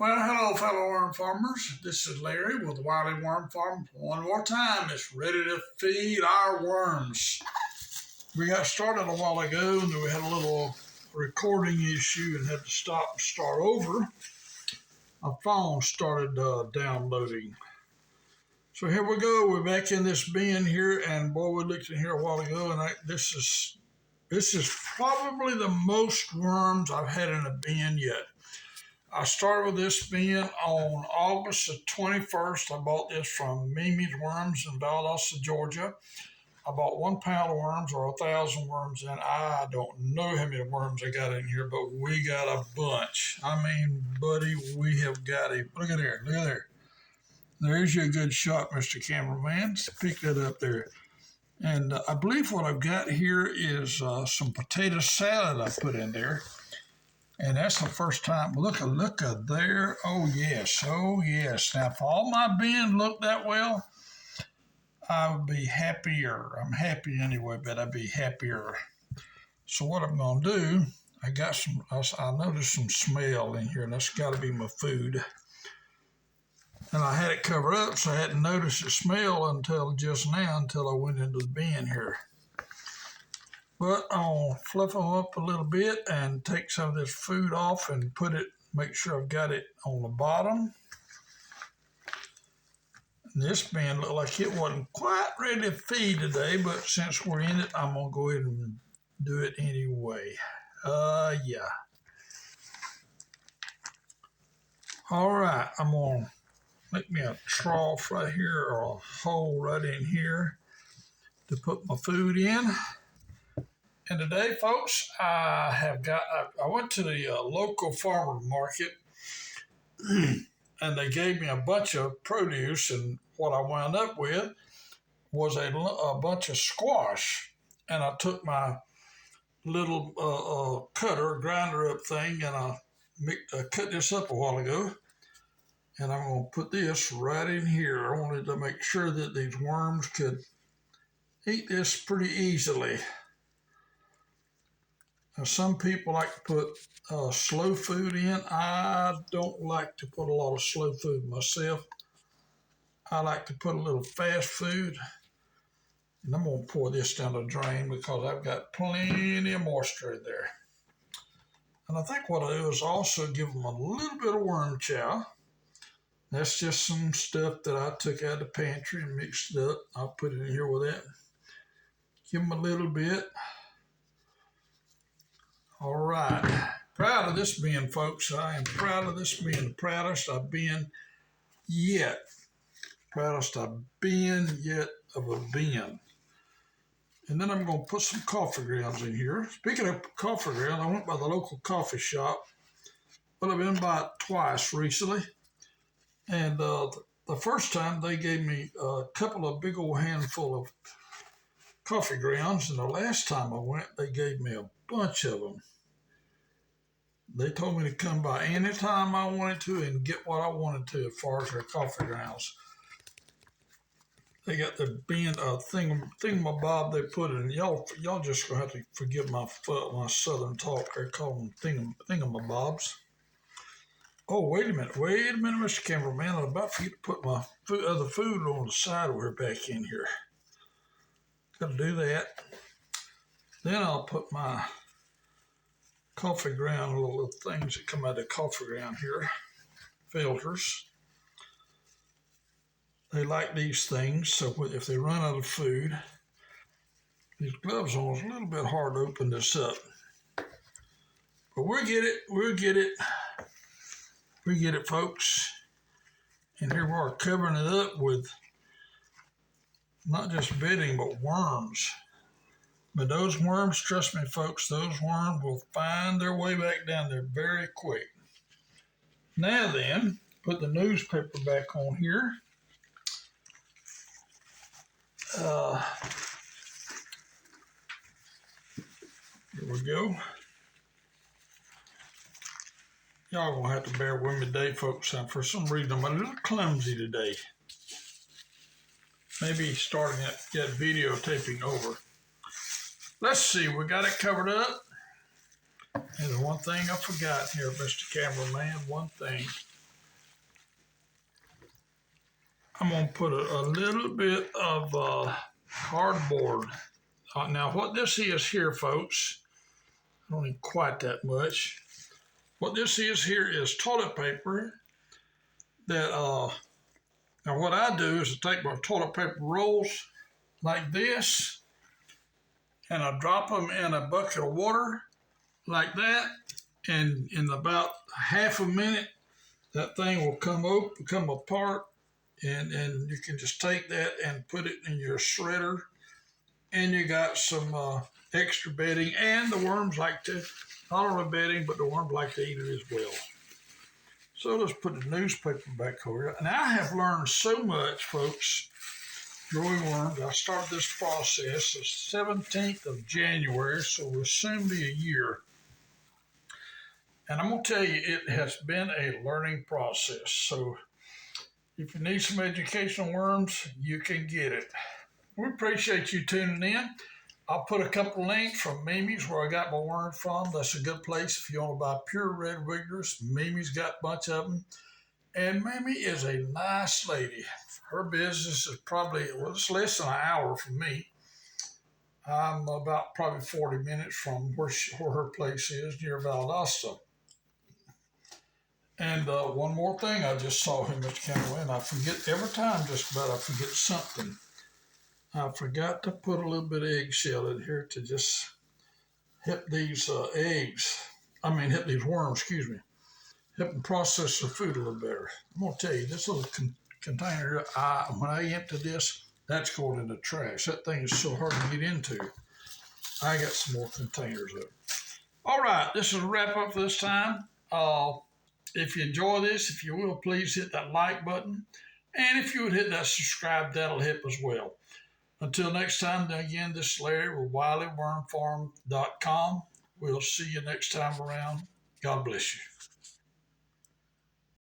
Well, hello, fellow worm farmers. This is Larry with Wiley Worm Farm. One more time, it's ready to feed our worms. We got started a while ago, and then we had a little recording issue and had to stop and start over. My phone started downloading. So here we go. We're back in this bin here, and boy, we looked in here a while ago, and this is probably the most worms I've had in a bin yet. I started with this bin on August the 21st. I bought this from Mimi's Worms in Valdosta, Georgia. I bought 1 pound of worms or 1,000 worms, and I don't know how many worms I got in here, but we got a bunch. I mean, buddy, we have got a, look at there. There's your good shot, Mr. Cameraman. Pick that up there. And I believe what I've got here is some potato salad I put in there. And that's the first time. Look at there. Oh yes. Now, if all my bin looked that well, I would be happier. I'm happy anyway, but I'd be happier. So what I'm going to do, I noticed some smell in here, and that's got to be my food. And I had it covered up, so I hadn't noticed the smell until just now, until I went into the bin here. But I'll fluff them up a little bit and take some of this food off and make sure I've got it on the bottom. And this bin looked like it wasn't quite ready to feed today, but since we're in it, I'm going to go ahead and do it anyway. Yeah. All right, I'm going to make me a trough right here or a hole right in here to put my food in. And today, folks, I went to the local farmer market and they gave me a bunch of produce, and what I wound up with was a bunch of squash. And I took my little grinder up thing, and I cut this up a while ago. And I'm going to put this right in here. I wanted to make sure that these worms could eat this pretty easily. Now, some people like to put slow food in. I don't like to put a lot of slow food myself. I like to put a little fast food. And I'm going to pour this down the drain because I've got plenty of moisture in there. And I think what I do is also give them a little bit of worm chow. That's just some stuff that I took out of the pantry and mixed it up. I'll put it in here with that. Give them a little bit. All right. Proud of this bin, folks. I am proud of this bin. The proudest I've been yet. Proudest I've been yet of a bin. And then I'm going to put some coffee grounds in here. Speaking of coffee grounds, I went by the local coffee shop. Well, I've been by it twice recently. And the first time they gave me a couple of big old handful of coffee grounds. And the last time I went, they gave me a bunch of them. They told me to come by anytime I wanted to and get what I wanted to as far as their coffee grounds. They got the bin thingamabob they put in. Y'all just gonna have to forgive my southern talk. They call them thingamabobs. Oh, wait a minute, Mr. Cameraman. I'm about to forget to put my other food on the side over back in here. Got to do that. Then I'll put my coffee ground, little things that come out of the coffee ground here, filters. They like these things, so if they run out of food, these gloves on is a little bit hard to open this up. But we'll get it, folks. And here we are covering it up with not just bedding, but worms. But those worms, trust me, folks, those worms will find their way back down there very quick. Now then, put the newspaper back on here. Here we go. Y'all gonna have to bear with me today, folks. For some reason, I'm a little clumsy today. Maybe starting that videotaping over. Let's see, we got it covered up. And one thing I forgot here, Mr. Cameraman, one thing. I'm going to put a little bit of cardboard. Now, what this is here, folks, I don't need quite that much. What this is here is toilet paper that, now what I do is I take my toilet paper rolls like this, and I drop them in a bucket of water like that, and in about half a minute, that thing will come apart, and you can just take that and put it in your shredder, and you got some extra bedding, and the worms like to, not only bedding, but the worms like to eat it as well. So let's put the newspaper back over here. And I have learned so much, folks, growing worms. I started this process the 17th of January, so we'll soon be a year. And I'm going to tell you, it has been a learning process. So if you need some educational worms, you can get it. We appreciate you tuning in. I'll put a couple links from Mimi's where I got my worms from. That's a good place if you want to buy pure red wigglers. Mimi's got a bunch of them. And Mimi is a nice lady. Her business is probably, well, it's less than an hour from me. I'm about probably 40 minutes from where her place is, near Valdosta. And one more thing I just saw here, Mr. Calloway, and I forget every time just about I forget something. I forgot to put a little bit of eggshell in here to just help these help these worms, help them process the food a little better. I'm going to tell you, this little container, when I empty this, that's going in the trash. That thing is so hard to get into. I got some more containers of it. All right, this is a wrap up for this time. If you enjoy this, if you will, please hit that like button. And if you would hit that subscribe, that'll help as well. Until next time, again, this is Larry with WileyWormFarm.com. We'll see you next time around. God bless you.